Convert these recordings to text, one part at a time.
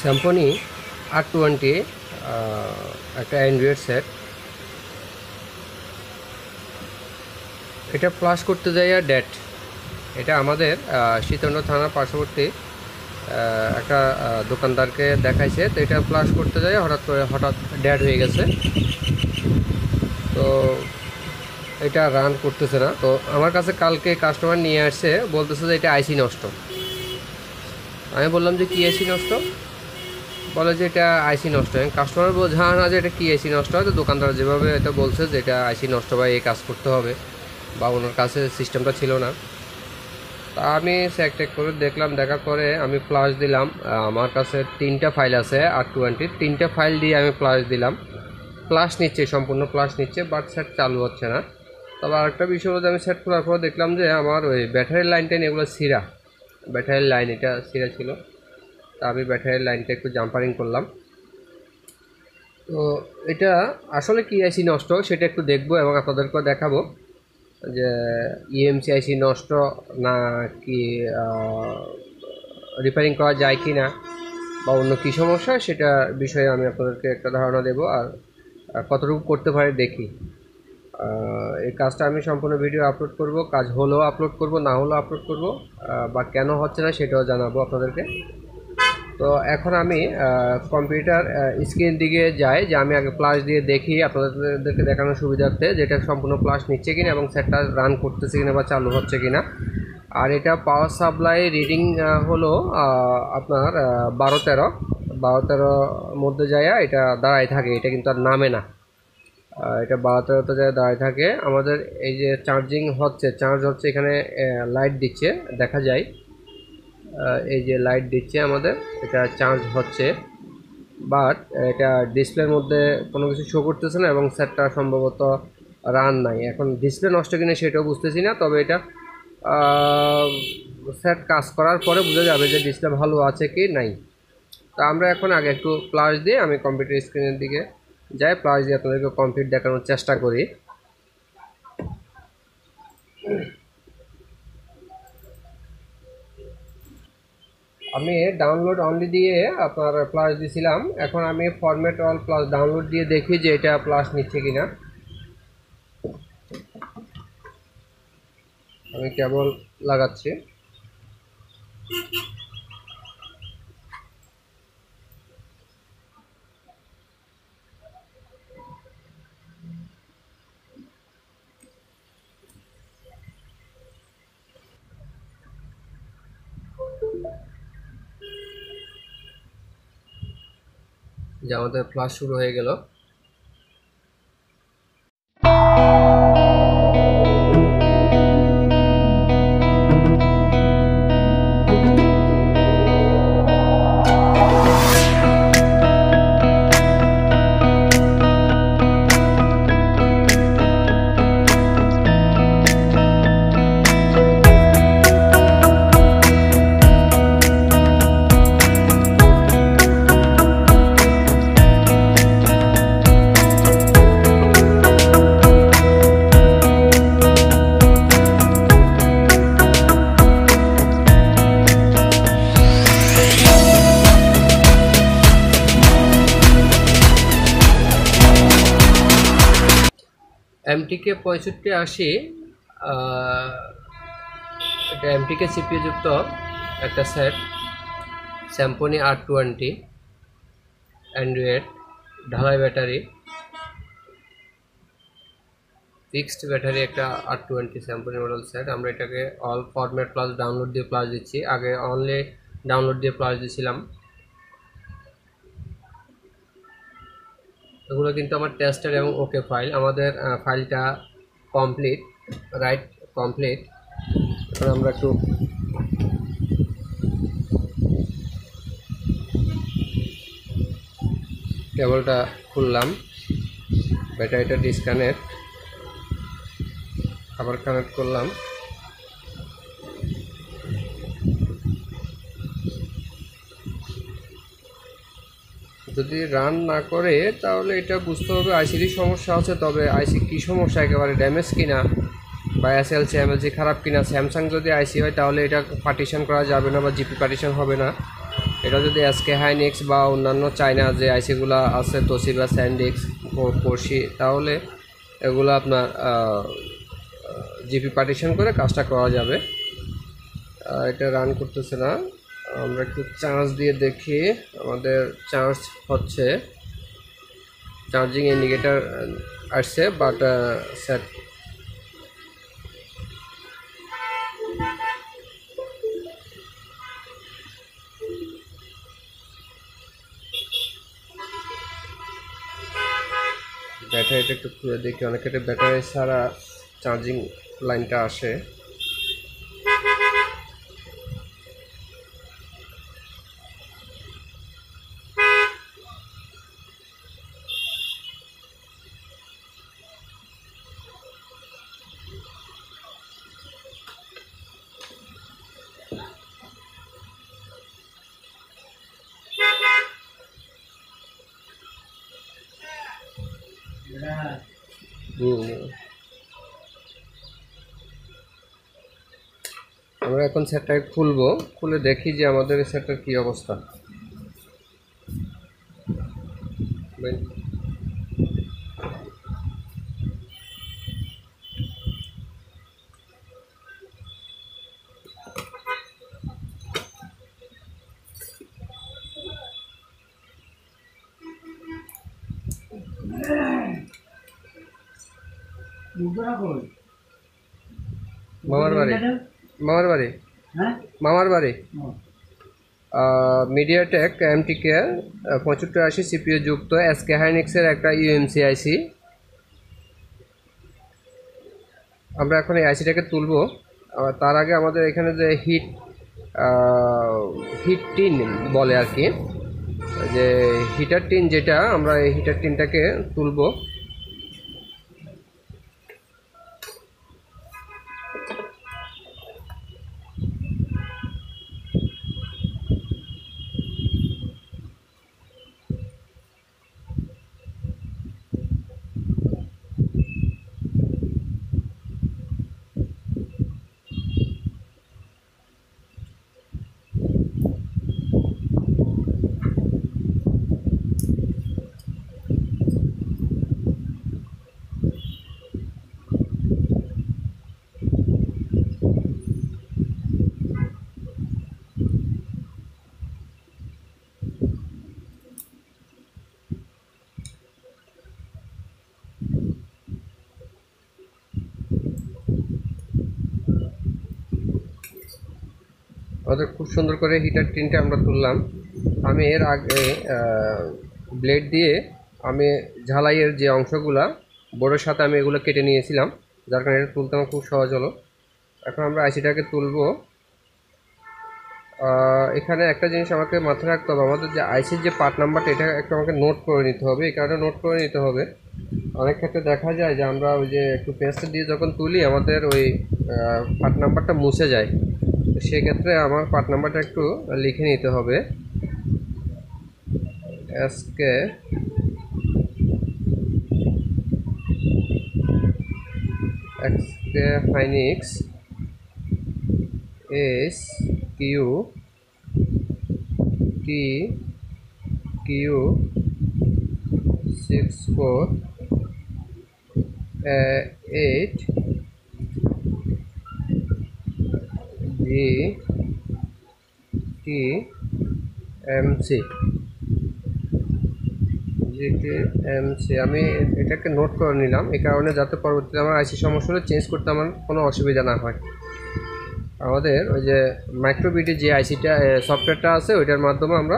স্যাম্পনি R20 একটা Android set. এটা flush করতে যাই ডেট। এটা আমাদের শীতন্ড থানার পার্শ্ববর্তী একটা দোকানদারকে দেখাইছে, তো এটা ফ্লাশ করতে যাই হঠাৎ ডেট হয়ে গেছে। তো এটা রান করতেছে না। তো আমার কাছে কালকে কাস্টমার নিয়ে আসছে, বলতেছে যে এটা আইসি নষ্ট। আমি বললাম যে কি আইসি নষ্ট? বলে যে এটা আইসি নষ্ট। কাস্টমার বোঝা না যে এটা কি আইসি নষ্ট হয়। তো দোকানদার যেভাবে এটা বলছে যে এটা আইসি নষ্ট বা এই কাজ করতে হবে, বা ওনার কাছে সিস্টেমটা ছিল না। তা আমি চেক করে দেখলাম, দেখার পরে আমি ফ্লাশ দিলাম। আমার কাছে 3টা ফাইল আছে R20, 3টা ফাইল দিয়ে আমি ফ্লাশ দিলাম। ফ্লাশ নিচ্ছে, সম্পূর্ণ ফ্লাশ নিচ্ছে, বাট সেট চালু হচ্ছে না। তবে আরেকটা বিষয় হলো যে আমি সেট করার পর দেখলাম যে আমার ওই ব্যাটারির লাইনটা এগুলো ছিঁড়া, ব্যাটারির লাইন এটা ছিঁড়া ছিল। তা আমি ব্যাটারির লাইনটা একটু জাম্পারিং করলাম। তো এটা আসলে কি আইসি নষ্ট সেটা একটু দেখবো এবং আপনাদেরকেও দেখাবো যে ইএমসি আইসি নষ্ট না কি রিপেয়ারিং করা যায় কি না, বা অন্য কী সমস্যা সেটা বিষয়ে আমি আপনাদেরকে একটা ধারণা দেব, আর কতটুকু করতে পারি দেখি। এই কাজটা আমি সম্পূর্ণ ভিডিও আপলোড করব, কাজ হলেও আপলোড করব, না হলেও আপলোড করব, বা কেন হচ্ছে না সেটাও জানাবো আপনাদেরকে। তো এখন আমি কম্পিউটার স্ক্রিন দিকে যাই, যে আমি আগে ফ্লাশ দিয়ে দেখি আপনাদেরকে দেখানোর সুবিধার্থে যেটা সম্পূর্ণ ফ্লাশ নিচ্ছে কিনা এবং সেটটা রান করতেছে কিনা বা চালু হচ্ছে কিনা। আর এটা পাওয়ার সাপ্লাই রিডিং হলো আপনার 12-13 মধ্যে যায় এটা দাঁড়ায় থাকে, এটা কিন্তু আর নামে না। এটা 12-13 যায় দাঁড়ায় থাকে। আমাদের এই যে চার্জিং হচ্ছে, চার্জ হচ্ছে, এখানে লাইট দিচ্ছে দেখা যায়, এই যে লাইট দিচ্ছে আমাদের, এটা চার্জ হচ্ছে, বাট এটা ডিসপ্লের মধ্যে কোনো কিছু শো করতেছে না এবং সেটটা সম্ভবত রান নাই। এখন ডিসপ্লে নষ্ট কিনা সেটাও বুঝতেছি না, তবে এটা সেট কাজ করার পরে বোঝা যাবে যে ডিসপ্লে ভালো আছে কি নাই। তো আমরা এখন আগে একটু ফ্লাশ দিয়ে আমি কম্পিউটার স্ক্রিনের দিকে যাই, ফ্লাশ দিয়ে আপনাদেরকে কমপ্লিট দেখানোর চেষ্টা করি। আমি ডাউনলোড অনলি দিয়ে আপনার প্লাস দিয়েছিলাম, এখন আমি ফরম্যাট অল প্লাস ডাউনলোড দিয়ে দেখি যে এটা প্লাস নিচ্ছে কিনা। আমি কেবল লাগাচ্ছি। যে আমাদের প্লাস শুরু হয়ে গেল। MTK 6580 এটা MTK CPU যুক্ত একটা সেট, স্যাম্পনি R20 অ্যান্ড্রয়েড, ঢালাই ব্যাটারি, ফিক্সড ব্যাটারি, একটা R20 স্যাম্পনি মডেল সেট। আমরা এটাকে অল ফরম্যাট প্লাস ডাউনলোড দিয়ে প্লাস দিচ্ছি, আগে অনলি ডাউনলোড দিয়ে প্লাস দিয়েছিলাম। এগুলো কিন্তু আমার টেস্টের এবং ওকে ফাইল। আমাদের ফাইলটা কমপ্লিট, রাইট কমপ্লিট। এখন আমরা একটু কেবলটা খুললাম, ব্যাটারিটা ডিসকানেক্ট, আবার কানেক্ট করলাম। যদি রান না করে তাহলে এটা বুঝতে হবে আইসির সমস্যা আছে, তবে আইসি কী সমস্যা, একেবারে ড্যামেজ কিনা বা এসএলসি এমএলসি খারাপ কিনা। স্যামসাং যদি আইসি হয় তাহলে এটা পার্টিশন করা যাবে না বা জিপি পার্টিশন হবে না। এটা যদি এসকে হাইনিক্স বা অন্যান্য চায়না যে আইসিগুলো আছে তোশিবা, স্যান্ডিক্স, পড়শি, তাহলে এগুলো আপনার জিপি পার্টিশন করে কাজটা করা যাবে। এটা রান করতেছে না, আমরা একটু চার্জ দিয়ে দেখি। আমাদের চার্জ হচ্ছে, চার্জিং ইন্ডিকেটর আসছে, বাট সেট ব্যাটারিটা একটু খুলে দেখি। অনেক ক্ষেত্রে ব্যাটারি ছাড়া চার্জিং লাইনটা আসে। আমরা এখন সেটটা খুলবো, খুলে দেখি যে আমাদের সেটটার কি অবস্থা। মামার বাড়ি, মামার বাড়ি, মামার বাড়ি। মিডিয়াটেক MTK 7580 সিপিইউ যুক্ত এসকে হাইনিক্সের একটা ইউএমসি আইসি। আমরা এখন এই আইসিটাকে তুলবো। তার আগে আমাদের এখানে যে হিট টিন বলে আর কি, যে হিটার টিন, যেটা আমরা এই হিটার টিনটাকে তুলবো। আমাদের খুব সুন্দর করে হিটার টিনটা আমরা তুললাম। আমি এর আগে ব্লেড দিয়ে আমি ঝালাইয়ের যে অংশগুলা বোর্ডের সাথে আমি এগুলো কেটে নিয়েছিলাম, যার কারণে এটা তুলতে আমার খুব সহজ হলো। এখন আমরা আইসিটাকে তুলবো। এখানে একটা জিনিস আমাকে মাথায় রাখতে হবে, আমাদের যে আইসির যে পার্ট নাম্বারটা, এটা একটু আমাকে নোট করে নিতে হবে। এই কারণে নোট করে নিতে হবে, অনেক ক্ষেত্রে দেখা যায় যে আমরা ওই যে একটু পেস্ট দিয়ে যখন তুলি আমাদের ওই পার্ট নাম্বারটা মুছে যায়। তো সেক্ষেত্রে আমার পার্ট নাম্বারটা একটু লিখে নিতে হবে। SK Hynix SQTQ64 GTMC। আমি এটাকে নোট করে নিলাম এই কারণে, যাতে পরবর্তীতে আমার আইসি সমস্যা হলে চেঞ্জ করতে আমার কোনো অসুবিধা না হয়। আমাদের ওই যে মাইক্রোবিডি যে আইসিটা সফটওয়্যারটা আছে, ওইটার মাধ্যমে আমরা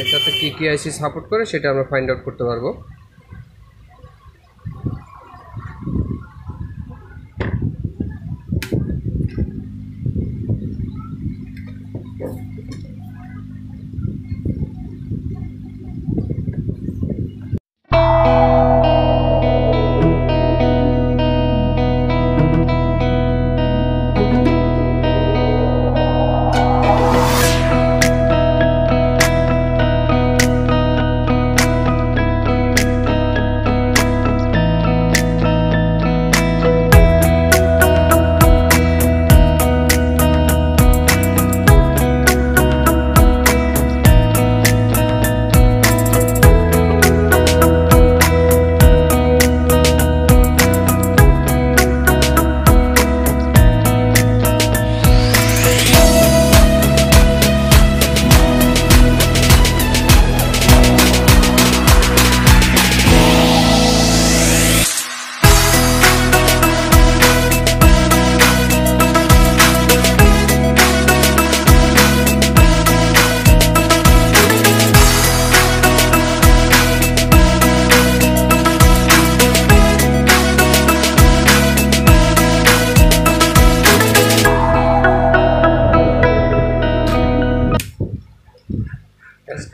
এটাতে কী আইসি সাপোর্ট করে সেটা আমরা ফাইন্ড আউট করতে পারবো।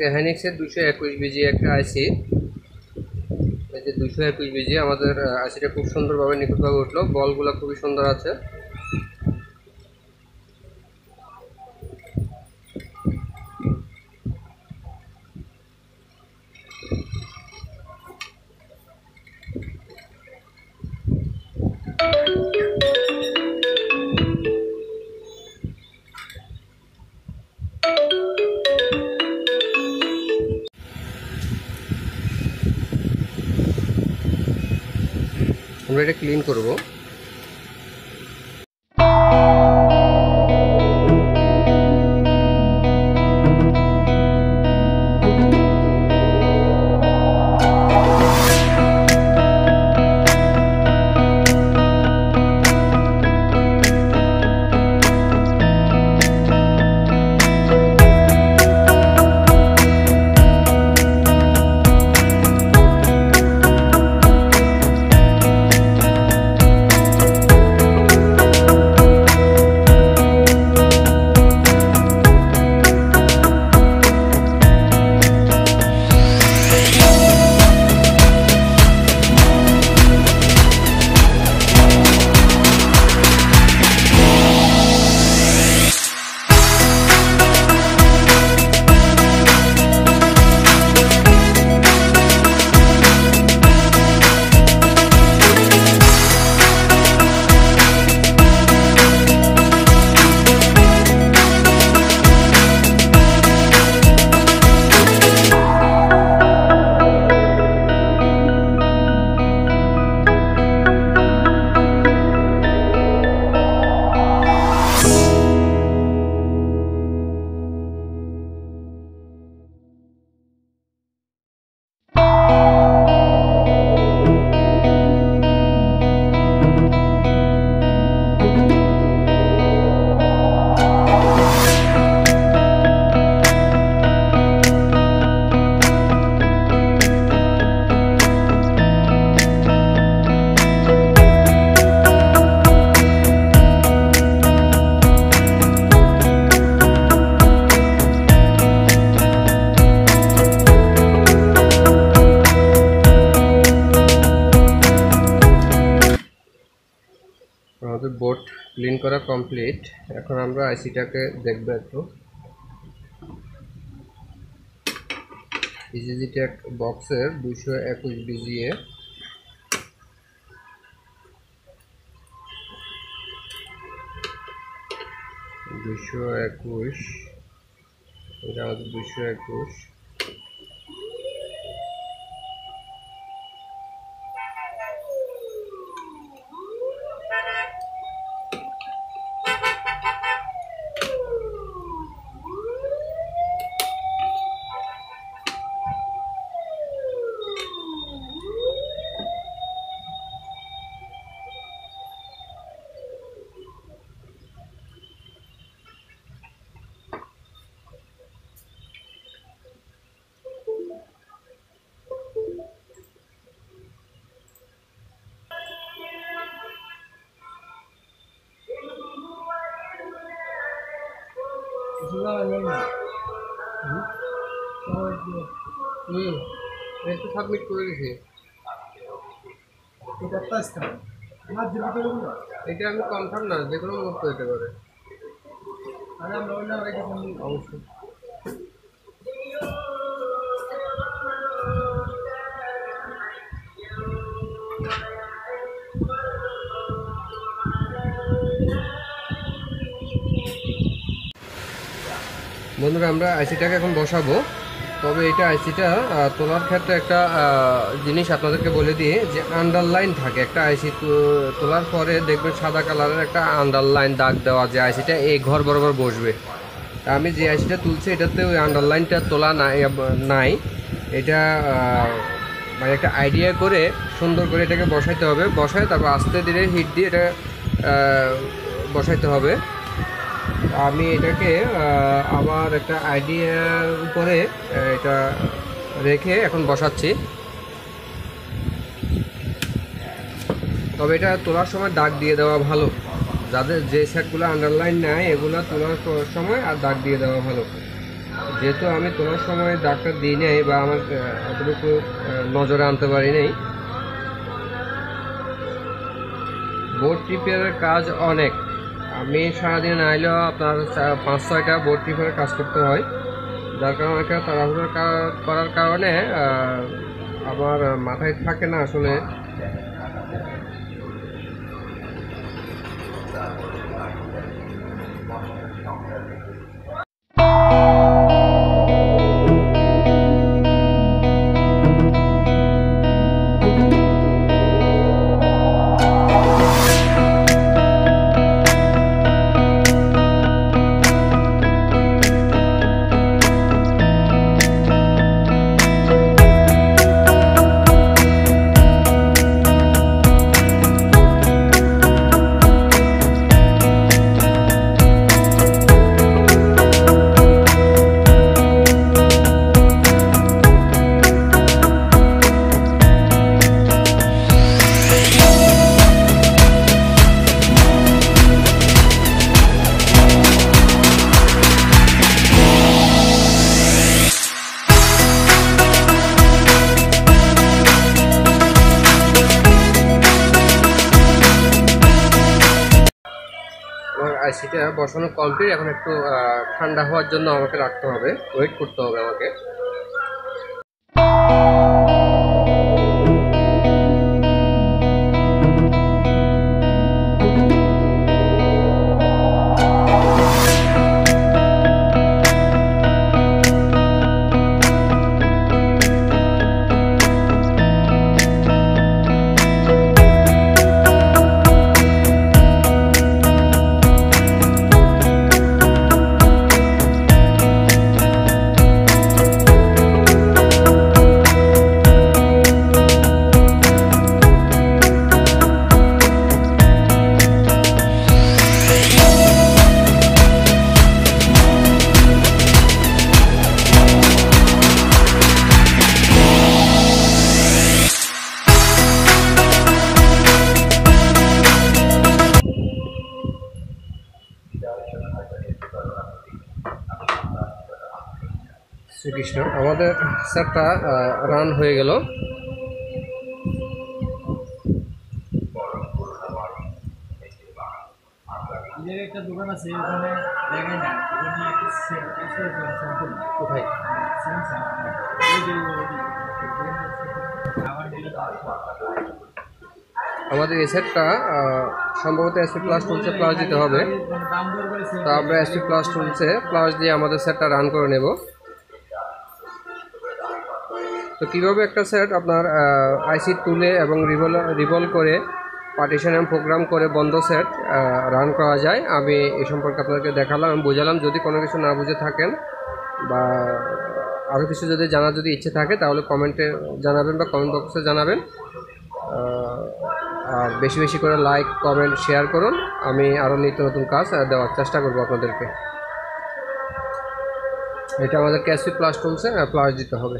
আজকে হ্যানিক্সের 221 বিজি একটা আইসি, এই যে 221 বিজি আমাদের আইসিটা খুব সুন্দরভাবে নিখুঁতভাবে উঠলো। বলগুলো খুবই সুন্দর আছে। আমরা এটা ক্লিন করব। আমাদের বোর্ড ক্লিন করা কমপ্লিট। এখন আমরা আইসিটাকে দেখব একটু। ইজিটেক বক্সের 221 বিজিএ, এটা আমাদের 221। একটু সাবমিট করে দিছি। এটা আমি কনফার্ম না, যে কোনো মুহূর্তে হতে পারে। অবশ্যই বন্ধুরা, আমরা আইসিটাকে এখন বসাবো। তবে এটা আইসিটা তোলার ক্ষেত্রে একটা জিনিস আপনাদেরকে বলে দিয়ে, যে আন্ডারলাইন থাকে একটা আইসি তোলার পরে দেখবেন সাদা কালারের একটা আন্ডারলাইন দাগ দেওয়া, যে আইসিটা এই ঘর বরাবর বসবে। আমি যে আইসিটা তুলছি এটাতে ওই আন্ডারলাইনটা তোলা নাই। এটা মানে একটা আইডিয়া করে সুন্দর করে এটাকে বসাইতে হবে। বসায় তারপর আস্তে ধীরে হিট দিয়ে এটা বসাইতে হবে। আমি এটাকে আমার একটা আইডিয়ার উপরে এটা রেখে এখন বসাচ্ছি। তবে এটা তোলার সময় দাগ দিয়ে দেওয়া ভালো। যাদের যে সেটগুলো আন্ডারলাইন নেয় এগুলো তোলার সময় আর দাগ দিয়ে দেওয়া ভালো। যেহেতু আমি তোলার সময় দাগটা দিই নাই বা আমার এতটুকু নজরে আনতে পারি নাই। বোর্ড রিপেয়ারের কাজ অনেক, আমি সারাদিন আইলেও আপনার 5-6টা বোর্ড রিপেয়ারের কাজ করতে হয়, যার কারণে একটা তাড়াহুড়ো করার কারণে আমার মাথায় থাকে না আসলে। আইসিটা বসানো কমপ্লিট, এখন একটু ঠান্ডা হওয়ার জন্য আমাকে রাখতে হবে, ওয়েট করতে হবে আমাকে। শ্রীকৃষ্ণ, আমাদের সেটটা রান হয়ে গেল। একটা দোকান আছে ওখানে জায়গায় না, ওখানে একটা কোথায় আমাদের এই সেটটা সম্ভবত SP প্লাস টুলসে প্লাস দিতে হবে, তো আমরা SP প্লাস টুলসে প্লাস দিয়ে আমাদের সেটটা রান করে নেব। তো কীভাবে একটা সেট আপনার আইসি তুলে এবং রিভলভ করে পার্টিশন এবং প্রোগ্রাম করে বন্ধ সেট রান করা যায়, আমি এই সম্পর্কে আপনাদেরকে দেখালাম, আমি বোঝালাম। যদি কোনো কিছু না বুঝে থাকেন বা আরও কিছু যদি জানার ইচ্ছে থাকে তাহলে কমেন্টে জানাবেন বা কমেন্ট বক্সে জানাবেন। আর বেশি বেশি করে লাইক, কমেন্ট, শেয়ার করুন, আমি আরও নিত্য নতুন কাজ দেওয়ার চেষ্টা করব আপনাদেরকে। এটা আমাদেরকে SP প্লাস টুলসে প্লাস দিতে হবে।